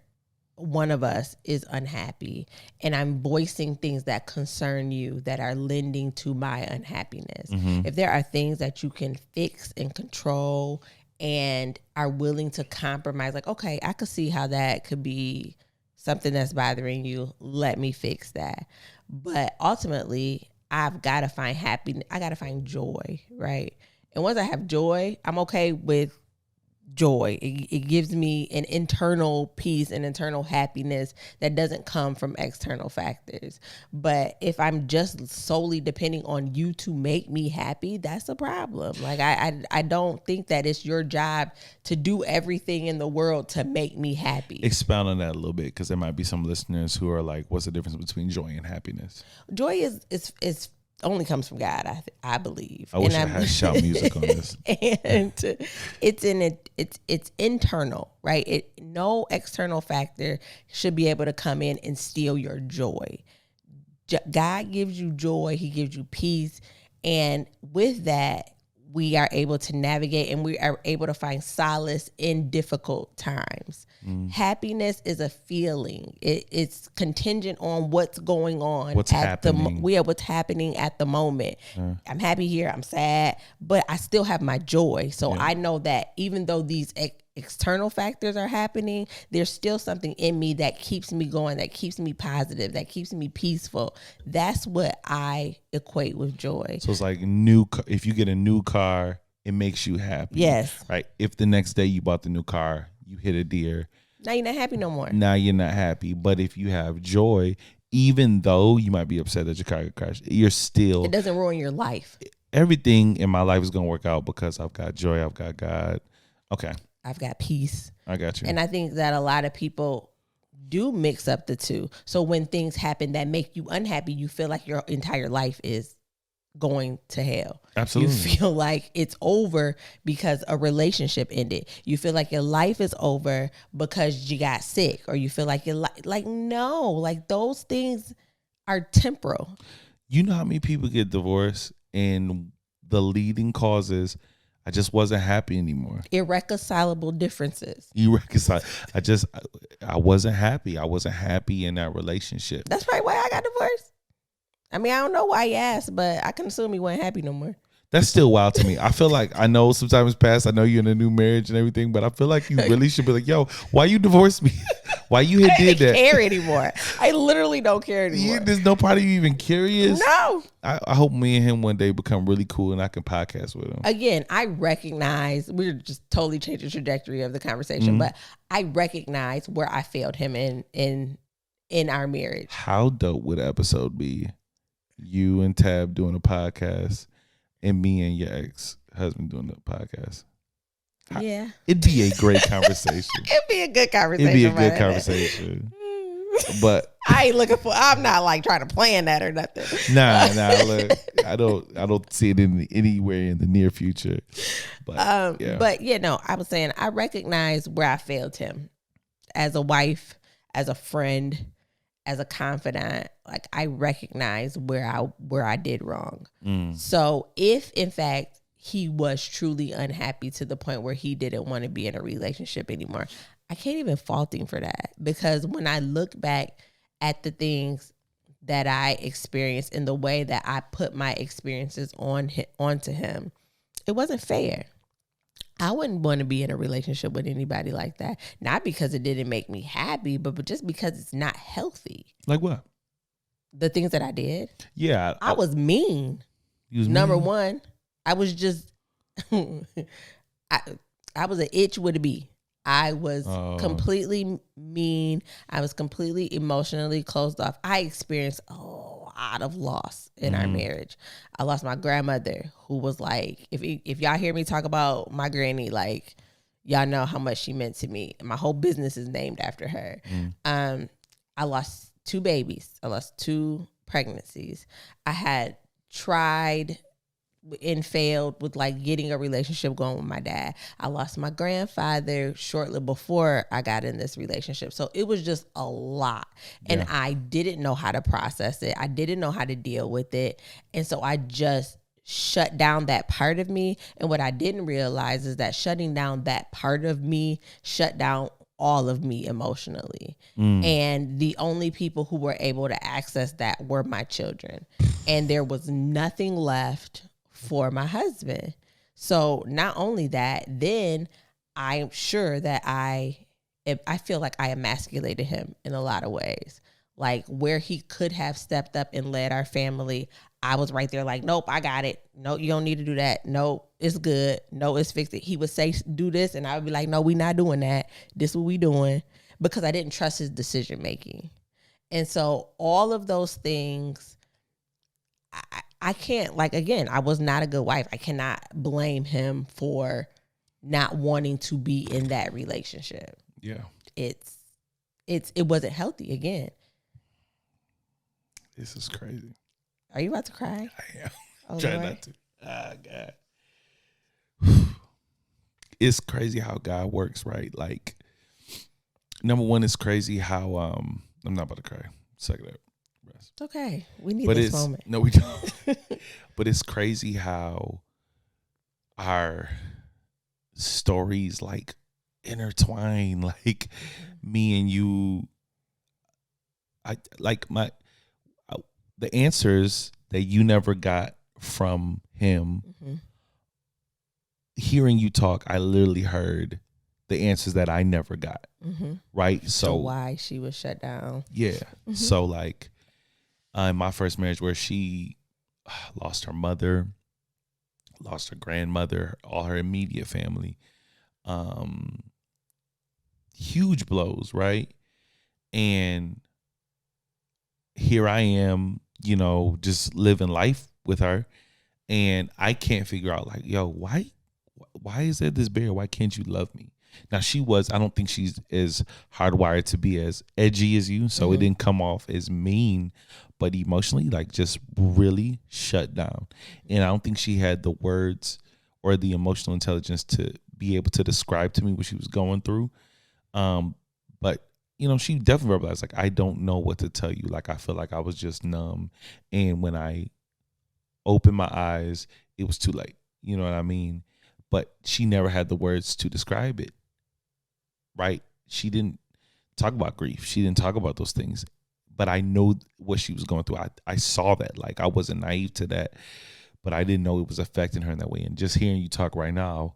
one of us is unhappy and I'm voicing things that concern you that are lending to my unhappiness. Mm-hmm. If there are things that you can fix and control and are willing to compromise, like, okay, I could see how that could be something that's bothering you. Let me fix that. But ultimately, I've got to find happiness. I got to find joy, right? And once I have joy, I'm okay with joy. It gives me an internal peace and internal happiness that doesn't come from external factors. But if I'm just solely depending on you to make me happy, that's a problem. Like I don't think that it's your job to do everything in the world to make me happy. Expound on that a little bit, because there might be some listeners who are like, what's the difference between joy and happiness? Joy is only comes from God, I believe. I wish I had shout music on this. And it's internal, right? No external factor should be able to come in and steal your joy. God gives you joy. He gives you peace. And with that, we are able to navigate and we are able to find solace in difficult times. Happiness is a feeling. It's contingent on what's going on. What's happening. What's happening at the moment. I'm happy here. I'm sad, but I still have my joy. So I know that even though these external factors are happening, there's still something in me that keeps me going, that keeps me positive, that keeps me peaceful. That's what I equate with joy. So it's like if you get a new car, it makes you happy. Yes. Right. If the next day you bought the new car, you hit a deer. Now you're not happy no more. Now you're not happy. But if you have joy, even though you might be upset that your car got crashed, you're still. It doesn't ruin your life. Everything in my life is going to work out because I've got joy. I've got God. Okay. I've got peace. I got you. And I think that a lot of people do mix up the two. So when things happen that make you unhappy, you feel like your entire life is going to hell. Absolutely. You feel like it's over because a relationship ended. You feel like your life is over because you got sick, or you feel like no, like those things are temporal. You know how many people get divorced and the leading causes, I just wasn't happy anymore. Irreconcilable differences. You reconcile. I wasn't happy. I wasn't happy in that relationship. That's probably why I got divorced. I mean, I don't know why you asked, but I can assume you weren't happy no more. That's still wild to me. I feel like I know sometimes past. I know you're in a new marriage and everything, but I feel like you really should be like, yo, why you divorced me? Why you had did that? I don't care anymore. I literally don't care anymore. There's no part of you even curious. No. I hope me and him one day become really cool and I can podcast with him. Again, I recognize we're just totally changing the trajectory of the conversation, but I recognize where I failed him in our marriage. How dope would the episode be? You and Tab doing a podcast and me and your ex-husband doing the podcast. Yeah. It'd be a great conversation. It'd be a good conversation. It'd be a good conversation. But I'm not like trying to plan that or nothing. Nah. Look, I don't see it anywhere in the near future. But no, I was saying I recognize where I failed him as a wife, as a friend, as a confidant. Like, I recognize where I did wrong. So if in fact he was truly unhappy to the point where he didn't want to be in a relationship anymore, I can't even fault him for that, because when I look back at the things that I experienced and the way that I put my experiences onto him, it wasn't fair. I wouldn't want to be in a relationship with anybody like that. Not because it didn't make me happy, but just because it's not healthy. like what? The things that I did. Yeah. I was mean. You was Number mean? one, I was just, I was an itch with a bee. I was completely mean. I was completely emotionally closed off. I experienced a lot of loss in our marriage. I lost my grandmother, who was like, if y'all hear me talk about my granny, like, y'all know how much she meant to me. My whole business is named after her. I lost 2 babies. I lost 2 pregnancies. I had tried and failed with like getting a relationship going with my dad. I lost my grandfather shortly before I got in this relationship. So it was just a lot. And I didn't know how to process it. I didn't know how to deal with it. And so I just shut down that part of me. And what I didn't realize is that shutting down that part of me shut down all of me emotionally. And the only people who were able to access that were my children. And there was nothing left for my husband. So not only that, then I'm sure that I feel like I emasculated him in a lot of ways. Like, where he could have stepped up and led our family, I was right there like, nope, I got it. No, you don't need to do that. No, it's good. No, it's fixed. He would say, do this. And I would be like, no, we not doing that. This is what we doing. Because I didn't trust his decision making. And so all of those things, I can't, like, again, I was not a good wife. I cannot blame him for not wanting to be in that relationship. Yeah. It wasn't healthy again. This is crazy. Are you about to cry? I am. Oh, Try Lord. not to. Ah, God. It's crazy how God works, right? Like, number one, it's crazy how I'm not about to cry. Second up. It's okay. We need this moment. No, we don't. But it's crazy how our stories like intertwine, like me and you. I like the answers that you never got from him. Mhm. Hearing you talk, I literally heard the answers that I never got. Mhm. Right. So So why she was shut down? yeah. So like in my first marriage where she lost her mother, lost her grandmother, all her immediate family. Huge blows, right? And here I am, just living life with her, and I can't figure out like, yo, why is there this barrier? Why can't you love me? Now I don't think she's as hardwired to be as edgy as you, so it didn't come off as mean, but emotionally, like just really shut down. And I don't think she had the words or the emotional intelligence to be able to describe to me what she was going through. But she definitely verbalized like, I don't know what to tell you. Like I feel like I was just numb, and when I opened my eyes, it was too late. You know what I mean? But she never had the words to describe it. Right? She didn't talk about grief. She didn't talk about those things. But I know what she was going through. I saw that. Like I wasn't naive to that, but I didn't know it was affecting her in that way. And just hearing you talk right now,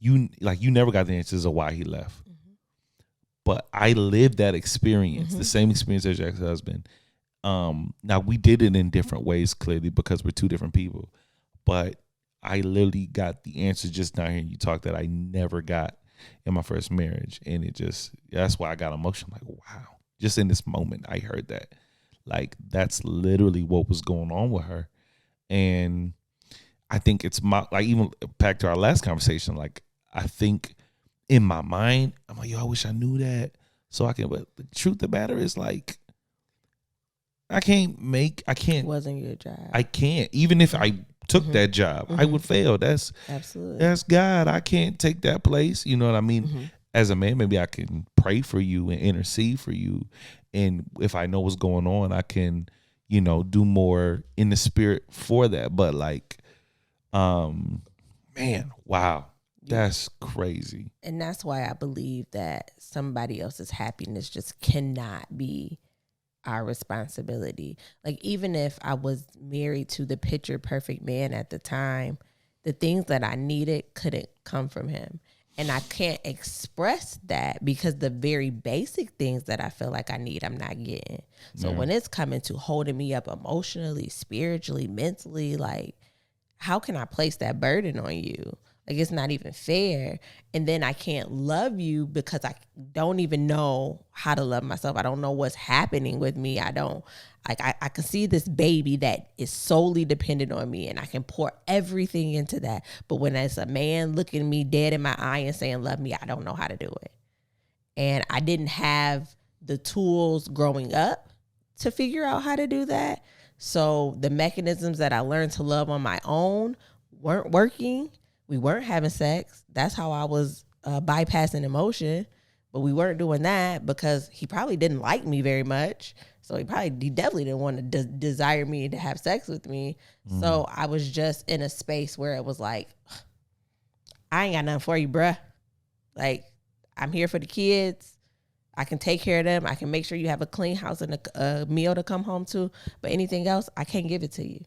you never got the answers of why he left. But I lived that experience, the same experience as your ex-husband. Now we did it in different ways, clearly, because we're two different people. But I literally got the answer just now hearing you talk that I never got in my first marriage. And that's why I got emotional. Like, wow, just in this moment, I heard that. Like, that's literally what was going on with her. And I think it's even back to our last conversation, like, I think in my mind, I'm like, yo, I wish I knew that so I can, but the truth of the matter is like, I can't. It wasn't your job. I can't. Even if I took that job, I would fail. Absolutely. That's God. I can't take that place. You know what I mean? As a man, maybe I can pray for you and intercede for you. And if I know what's going on, I can, do more in the spirit for that. But like, man, wow. That's crazy. And that's why I believe that somebody else's happiness just cannot be our responsibility. Like, even if I was married to the picture perfect man at the time, the things that I needed couldn't come from him. And I can't express that because the very basic things that I feel like I need, I'm not getting. So when it's coming to holding me up emotionally, spiritually, mentally, like, how can I place that burden on you? Like, it's not even fair. And then I can't love you because I don't even know how to love myself. I don't know what's happening with me. I can see this baby that is solely dependent on me, and I can pour everything into that. But when it's a man looking me dead in my eye and saying, love me, I don't know how to do it. And I didn't have the tools growing up to figure out how to do that. So the mechanisms that I learned to love on my own weren't working. We weren't having sex. That's how I was bypassing emotion. But we weren't doing that because he probably didn't like me very much. So he definitely didn't want to desire me to have sex with me. So I was just in a space where it was like, I ain't got nothing for you, bruh. Like, I'm here for the kids. I can take care of them. I can make sure you have a clean house and a meal to come home to. But anything else, I can't give it to you.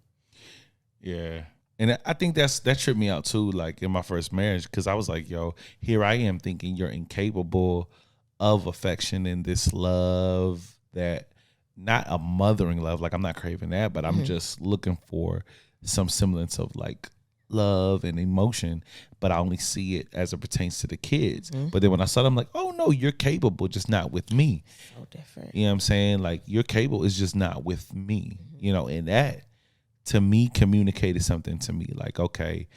Yeah. And I think that tripped me out too, like in my first marriage, because I was like, yo, here I am thinking you're incapable of affection and this love that, not a mothering love, like I'm not craving that, but I'm just looking for some semblance of like love and emotion, but I only see it as it pertains to the kids. But then when I saw it, I'm like, oh no, you're capable, just not with me. So different. You know what I'm saying? Like, you're capable, is just not with me, and that to me communicated something to me, like, okay,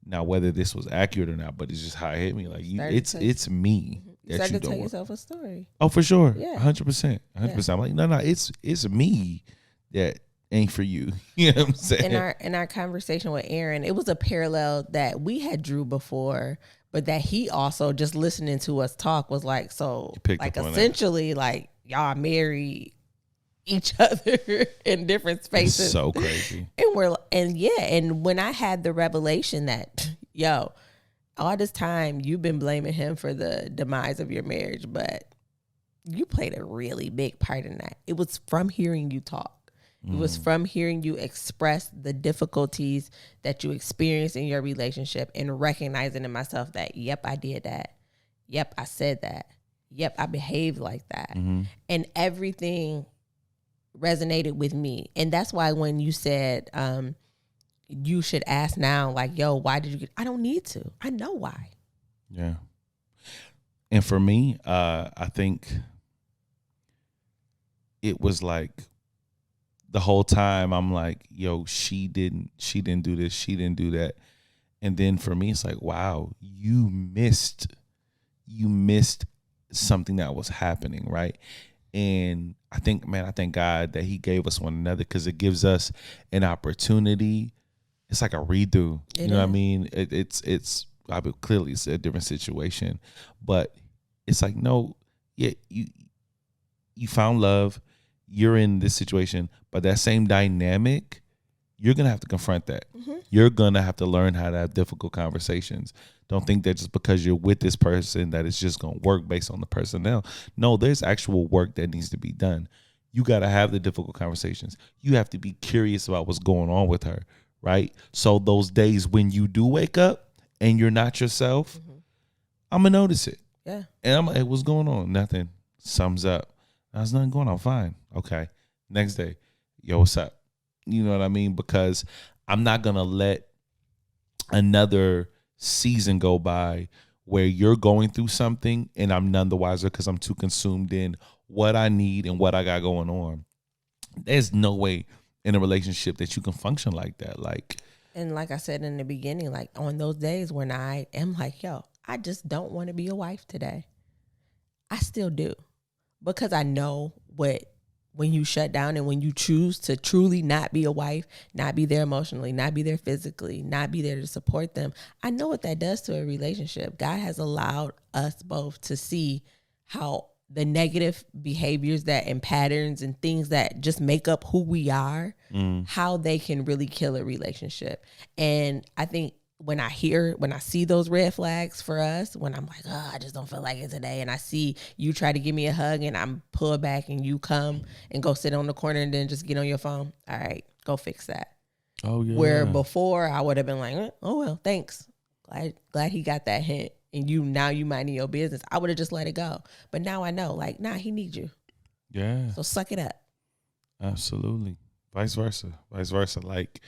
now whether this was accurate or not, but it's just how it hit me. Like, it's me. You start to tell yourself a story. Oh, for sure. Yeah. 100%. 100%. I'm like, no, it's me that ain't for you. You know what I'm saying? In our conversation with Aaron, it was a parallel that we had drew before, but that he also, just listening to us talk, was like, so like essentially like y'all married each other in different spaces. It's so crazy. And when I had the revelation that yo, all this time you've been blaming him for the demise of your marriage, but you played a really big part in that. It was from hearing you talk. It was from hearing you express the difficulties that you experienced in your relationship and recognizing in myself that, yep, I did that. Yep, I said that. Yep, I behaved like that. And everything resonated with me. And that's why when you said you should ask now, like, yo, why did you get, I don't need to. I know why. Yeah. And for me, I think it was like, the whole time I'm like, yo, she didn't do this, she didn't do that. And then for me, it's like, wow, you missed something that was happening, right? And I think, man, I thank God that he gave us one another, because it gives us an opportunity. It's like a redo. You know what I mean? It's clearly it's a different situation, but it's like, no, yeah, you found love. You're in this situation, but that same dynamic, you're going to have to confront that. You're going to have to learn how to have difficult conversations. Don't think that just because you're with this person that it's just going to work based on the personnel. No, there's actual work that needs to be done. You got to have the difficult conversations. You have to be curious about what's going on with her, right? So those days when you do wake up and you're not yourself, I'm going to notice it. Yeah. And I'm like, hey, what's going on? Nothing. Sums up. There's nothing going on. Fine. Okay. Next day. Yo, what's up? You know what I mean? Because I'm not going to let another season go by where you're going through something and I'm none the wiser because I'm too consumed in what I need and what I got going on. There's no way in a relationship that you can function like that. And like I said in the beginning, like on those days when I am like, yo, I just don't want to be a wife today. I still do. Because I know when you shut down and when you choose to truly not be a wife, not be there emotionally, not be there physically, not be there to support them, I know what that does to a relationship. God has allowed us both to see how the negative behaviors that and patterns and things that just make up who we are, how they can really kill a relationship. And I think when I see those red flags for us, when I'm like, oh, I just don't feel like it today, and I see you try to give me a hug and I'm pulled back and you come and go sit on the corner and then just get on your phone. All right, go fix that. Oh yeah. Where before I would have been like, oh well, thanks. Glad he got that hint. And you minding your business. I would have just let it go. But now I know, like, nah, he needs you. Yeah. So suck it up. Absolutely. Vice versa. Like,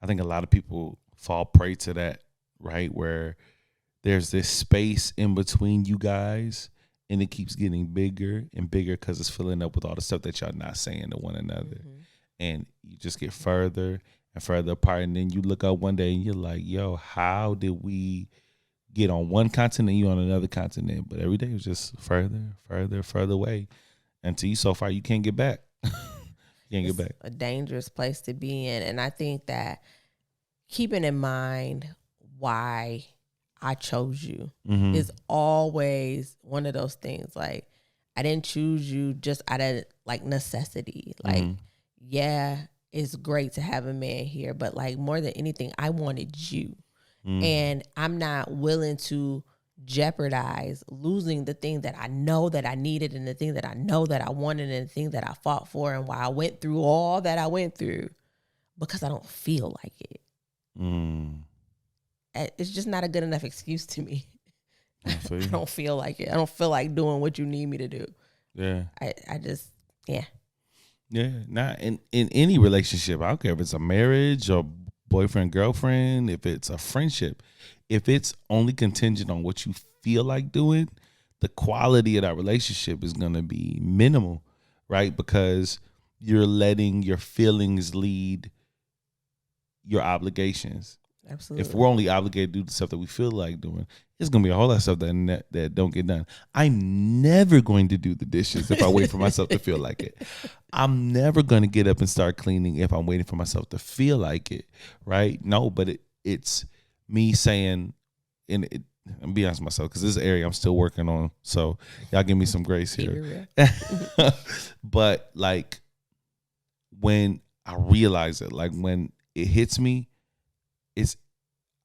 I think a lot of people fall prey to that, right? Where there's this space in between you guys and it keeps getting bigger and bigger because it's filling up with all the stuff that y'all not saying to one another. And you just get further and further apart. And then you look up one day and you're like, yo, how did we get on one continent, you on another continent? But every day was just further away until you so far you can't get back. Get back. A dangerous place to be in. And I think that keeping in mind why I chose you is always one of those things. Like, I didn't choose you just out of like necessity. Like, yeah, it's great to have a man here, but like more than anything, I wanted you. And I'm not willing to jeopardize losing the thing that I know that I needed and the thing that I know that I wanted and the thing that I fought for and why I went through all that I went through because I don't feel like it. It's just not a good enough excuse to me. I don't feel like it. I don't feel like doing what you need me to do. Yeah. I just, yeah. Yeah. Not in any relationship. I don't care if it's a marriage or boyfriend, girlfriend, if it's a friendship, if it's only contingent on what you feel like doing, the quality of that relationship is going to be minimal, right? Because you're letting your feelings lead your obligations. Absolutely. If we're only obligated to do the stuff that we feel like doing, it's going to be a whole lot of stuff that don't get done. I'm never going to do the dishes if I wait for myself to feel like it. I'm never going to get up and start cleaning if I'm waiting for myself to feel like it, right? No, but it's me saying, I'm being honest with myself, because this is an area I'm still working on. So y'all give me some grace here. But like, when I realize it, like when it hits me,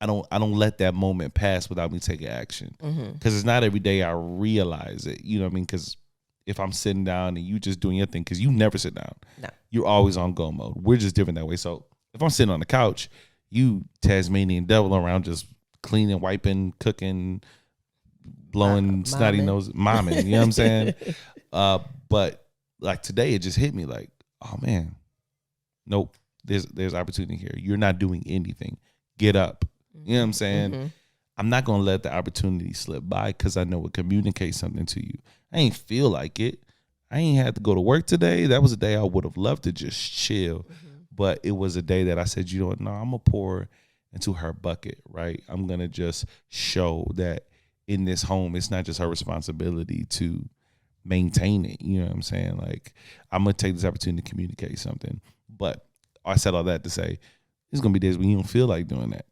I don't let that moment pass without me taking action. Because it's not every day I realize it. You know what I mean? Because if I'm sitting down and you just doing your thing, because you never sit down. No. You're always on go mode. We're just different that way. So if I'm sitting on the couch, you Tasmanian devil around just cleaning, wiping, cooking, blowing snotty nose, momming. You know what I'm saying? But like today, it just hit me like, oh man, nope. There's opportunity here. You're not doing anything. Get up. You know what I'm saying? I'm not going to let the opportunity slip by because I know it communicates something to you. I ain't feel like it. I ain't had to go to work today. That was a day I would have loved to just chill. But it was a day that I said, you know what? No, I'm going to pour into her bucket, right? I'm going to just show that in this home, it's not just her responsibility to maintain it. You know what I'm saying? Like, I'm going to take this opportunity to communicate something. But I said all that to say, there's going to be days when you don't feel like doing that.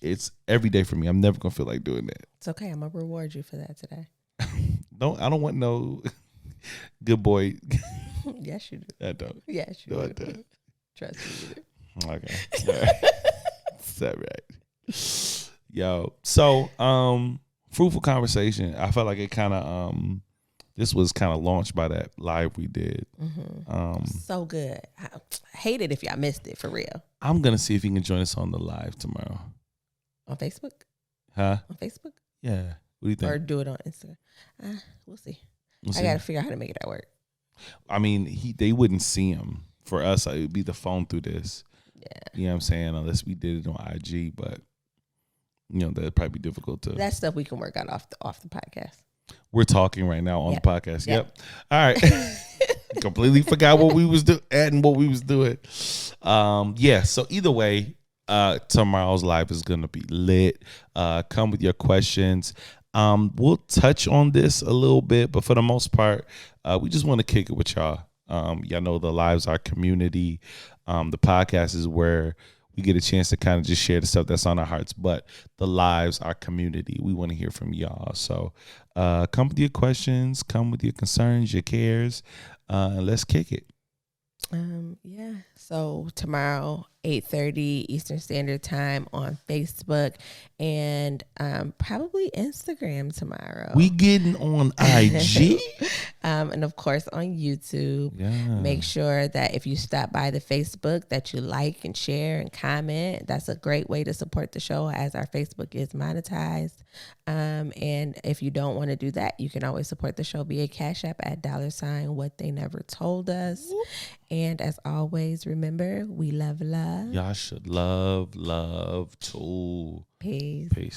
It's every day for me. I'm never going to feel like doing that. It's okay. I'm going to reward you for that today. I don't want no good boy. Yes, you do. I don't. Yes, you No, I do. don't. Trust me, you do. Okay. All right. Is that right? Yo. So, fruitful conversation. I felt like it kind of, this was kind of launched by that live we did. So good. I hate it if y'all missed it, for real. I'm going to see if you can join us on the live tomorrow. On Facebook? Huh? On Facebook? Yeah. What do you think? Or do it on Instagram? We'll see. We'll I see. got to figure out how to make it at work. I mean, they wouldn't see him. For us, it would be the phone through this. Yeah. You know what I'm saying? Unless we did it on IG, but, you know, that'd probably be difficult to. That's stuff we can work out off the podcast. We're talking right now on Yep. the podcast. Yep. All right. Completely forgot what we was adding what we was doing. Yeah. So either way, tomorrow's live is gonna be lit. Come with your questions. We'll touch on this a little bit, but for the most part, we just want to kick it with y'all. Y'all know the lives are community. The podcast is where we get a chance to kind of just share the stuff that's on our hearts, but the lives are community. We want to hear from y'all. So come with your questions, come with your concerns, your cares. Let's kick it. Yeah. So tomorrow, 8:30 Eastern Standard Time on Facebook and probably Instagram tomorrow. We getting on IG. And of course on YouTube. Yeah. Make sure that if you stop by the Facebook that you like and share and comment. That's a great way to support the show as our Facebook is monetized. And if you don't want to do that, you can always support the show via Cash App at $ what they never told us. And as always, remember, we love love. Y'all should love too. Peace. Peace.